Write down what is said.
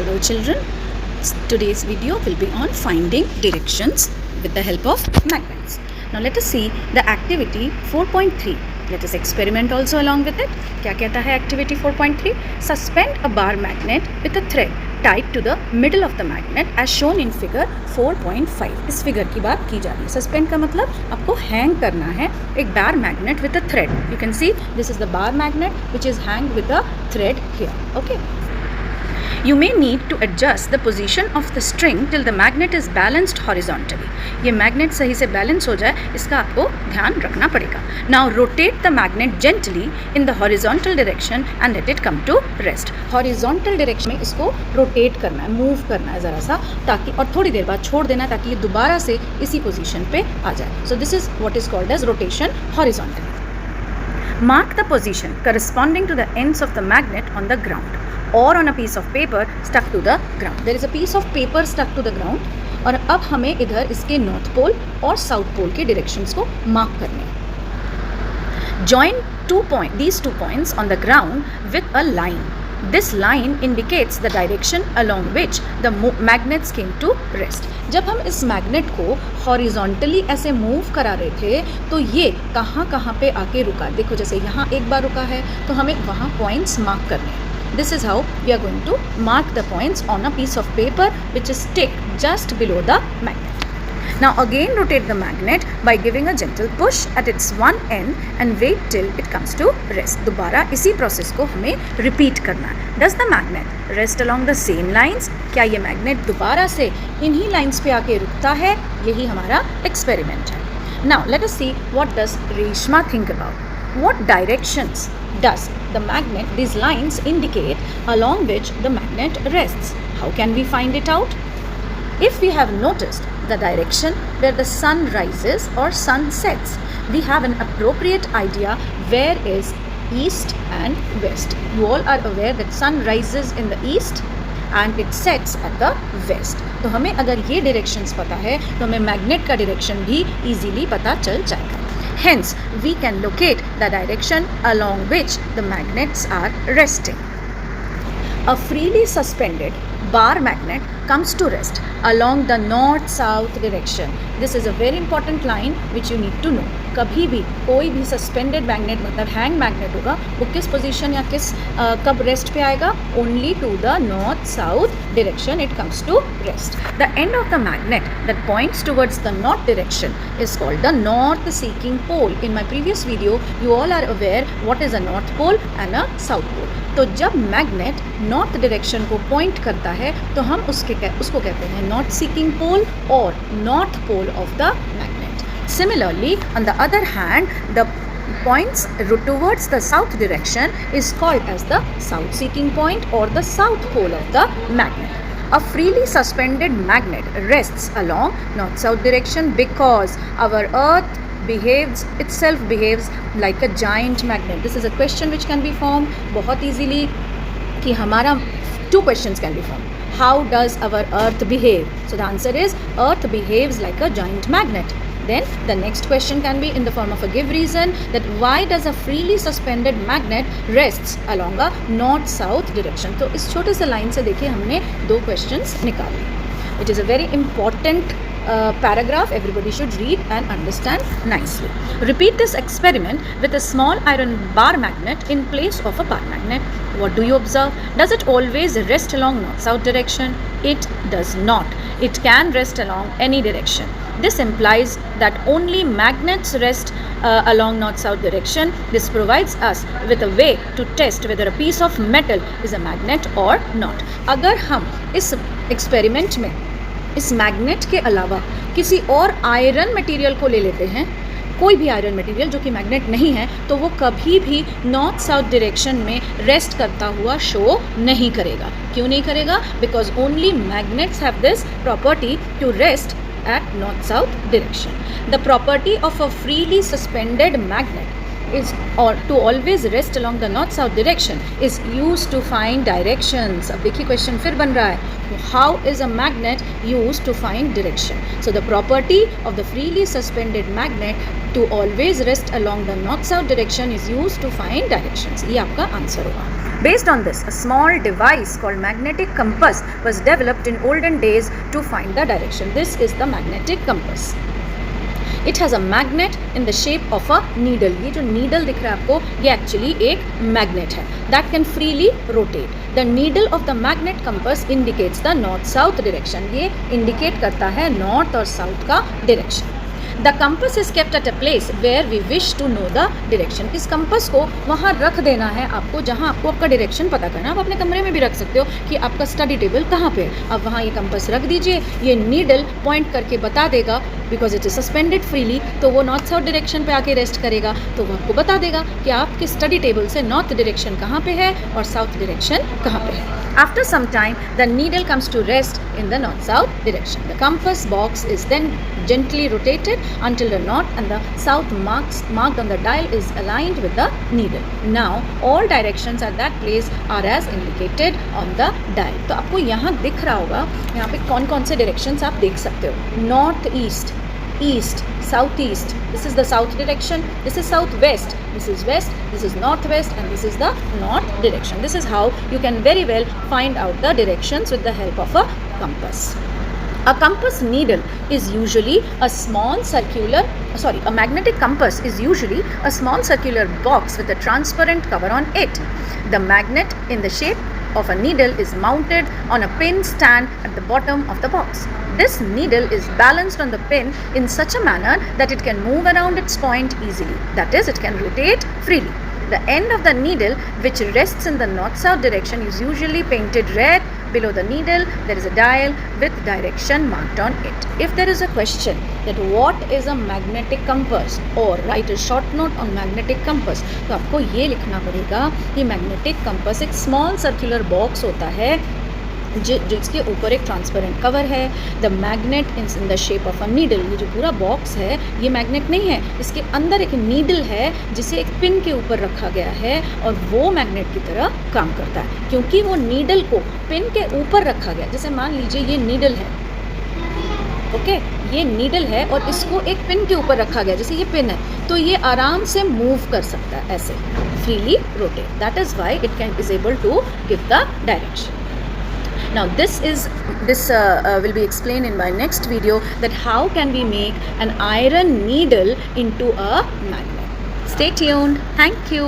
Hello children, today's video will be on finding directions with the help of magnets. Now let us see the activity 4.3. Let us experiment also along with it. क्या कहता है activity 4.3? Suspend a bar magnet with a thread tied to the middle of the magnet as shown in figure 4.5. इस figure की बात की जा रही है. Suspend का मतलब आपको hang करना है एक bar magnet with a thread. You can see this is the bar magnet which is hanged with a thread here. Okay. You may need to adjust the position of the string till the magnet is balanced horizontally. ये magnet सही से balance हो जाए इसका आपको ध्यान रखना पड़ेगा. Now rotate the magnet gently in the horizontal direction and let it come to rest. Horizontal direction में इसको rotate करना है, move करना है ज़रा सा ताकि और थोड़ी देर बाद छोड़ देना ताकि ये दोबारा से इसी position पे आ जाए. So this is what is called as rotation horizontally. Mark the position corresponding to the ends of the magnet on the ground or on a piece of paper stuck to the ground. There is a piece of paper stuck to the ground और अब हमें इधर इसके north pole और south pole के directions को mark करने हैं. Join these 2 points on the ground with a line. This line indicates the direction along which the magnets came to rest. जब हम इस मैग्नेट को हॉरिजॉन्टली ऐसे मूव करा रहे थे तो ये कहाँ कहाँ पे आके रुका. देखो जैसे यहाँ एक बार रुका है तो हमें वहाँ पॉइंट्स मार्क करने हैं. This is how we are going to mark the points on a piece of paper which is stick just below the magnet. Now again rotate the magnet by giving a gentle push at its one end and wait till it comes to rest. दोबारा इसी process को हमें repeat करना है. Does the magnet rest along the same lines? क्या ये magnet दोबारा से इन्हीं लाइंस पे आके रुकता है? यही हमारा एक्सपेरिमेंट है. Now let us see what does Reshma think about. What directions does the magnet, these lines indicate along which the magnet rests? How can we find it out? If we have noticed the direction where the sun rises or sun sets, we have an appropriate idea where is east and west. You all are aware that sun rises in the east and it sets at the west. तो हमें अगर ये directions पता है तो हमें magnet का direction भी easily पता चल जाएगा. Hence, we can locate the direction along which the magnets are resting. A freely suspended bar magnet comes to rest along the north-south direction. This is a very important line which you need to know. कभी भी कोई भी suspended magnet मतलब hang magnet होगा वो किस position या किस कब रेस्ट पे आएगा? Only to the north south direction it comes to rest. The end of the magnet that points towards the north direction is called the north seeking pole. In my previous video you all are aware what is a north pole and a south pole. तो जब magnet north direction को point करता है तो हम उसको कहते हैं नॉर्थ सीकिंग पोल और north pole of the magnet. Similarly, on the other hand, the points towards the south direction is called as the south seeking point or the south pole of the magnet. A freely suspended magnet rests along north-south direction because our earth behaves like a giant magnet. This is a question which can be formed बहुत easily कि हमारा 2 questions can be formed. How does our earth behave? So the answer is earth behaves like a giant magnet. Then the next question can be in the form of a give reason that why does a freely suspended magnet rests along a north-south direction. तो इस छोटे से line से देखिए हमने 2 questions निकाल लिए. It is a very important paragraph. Everybody should read and understand nicely. Repeat this experiment with a small iron bar magnet in place of a bar magnet. What do you observe? Does it always rest along north-south direction? It does not. It can rest along any direction. This implies that only magnets rest along north-south direction. This provides us with a way to test whether a piece of metal is a magnet or not. अगर हम इस experiment में इस magnet के अलावा किसी और iron material को ले लेते हैं, कोई भी आयरन मटेरियल जो कि मैग्नेट नहीं है, तो वो कभी भी नॉर्थ साउथ डायरेक्शन में रेस्ट करता हुआ शो नहीं करेगा. क्यों नहीं करेगा? Because only magnets have this property to rest at north-south direction. The property of a freely suspended magnet is or to always rest along the north-south direction is used to find directions. अब देखिए question फिर बन रहा है. How is a magnet used to find direction? So the property of the freely suspended magnet to always rest along the north-south direction is used to find directions. ये आपका answer होगा. Based on this, a small device called magnetic compass was developed in olden days to find the direction. This is the magnetic compass. It has a magnet in the shape of a needle. ये जो needle दिख रहा है आपको, ये actually एक magnet है that can freely rotate. The needle of the magnet compass indicates the north-south direction. ये indicate करता है north और south का direction. The compass is kept at a place where we wish to know the direction. इस compass को वहाँ रख देना है आपको जहाँ आपको आपका direction पता करना है. आप अपने कमरे में भी रख सकते हो कि आपका study table कहाँ पे है. आप वहाँ ये compass रख दीजिए, ये needle point करके बता देगा because it is suspended freely. तो वो north south direction पे आके rest करेगा, तो वो आपको बता देगा कि आपके study table से north direction कहाँ पे है और south direction कहाँ पे है. After some time, the needle comes to rest in the north-south direction. The compass box is then gently rotated until the north and the south marked on the dial is aligned with the needle. Now, all directions at that place are as indicated on the dial. तो आपको यहाँ दिख रहा होगा, यहाँ पे कौन-कौन से directions आप देख सकते हो. North east, east, southeast. This is the south direction. This is southwest. This is west. This is northwest, and this is the north direction. This is how you can very well find out the directions with the help of a compass. A compass needle is usually a magnetic compass is usually a small circular box with a transparent cover on it. The magnet in the shape of a needle is mounted on a pin stand at the bottom of the box. This needle is balanced on the pin in such a manner that it can move around its point easily. That is, it can rotate freely. The end of the needle, which rests in the north-south direction, is usually painted red. Below the needle, there is a dial with direction marked on it. If there is a question that what is a magnetic compass or write a short note on magnetic compass, तो आपको ये लिखना पड़ेगा कि magnetic compass एक small circular box होता है जिसके ऊपर एक ट्रांसपेरेंट कवर है. The magnet in the shape of a needle. ये जो पूरा बॉक्स है ये मैग्नेट नहीं है, इसके अंदर एक नीडल है जिसे एक पिन के ऊपर रखा गया है और वो मैग्नेट की तरह काम करता है क्योंकि वो नीडल को पिन के ऊपर रखा गया. जैसे मान लीजिए ये नीडल है, ओके ये नीडल है और इसको एक पिन के ऊपर रखा गया, जैसे ये पिन है, तो ये आराम से मूव कर सकता है ऐसे, freely rotate. That is why it can is able to give the direction. Now this will be explained in my next video, that how can we make an iron needle into a magnet. Stay tuned. Thank you.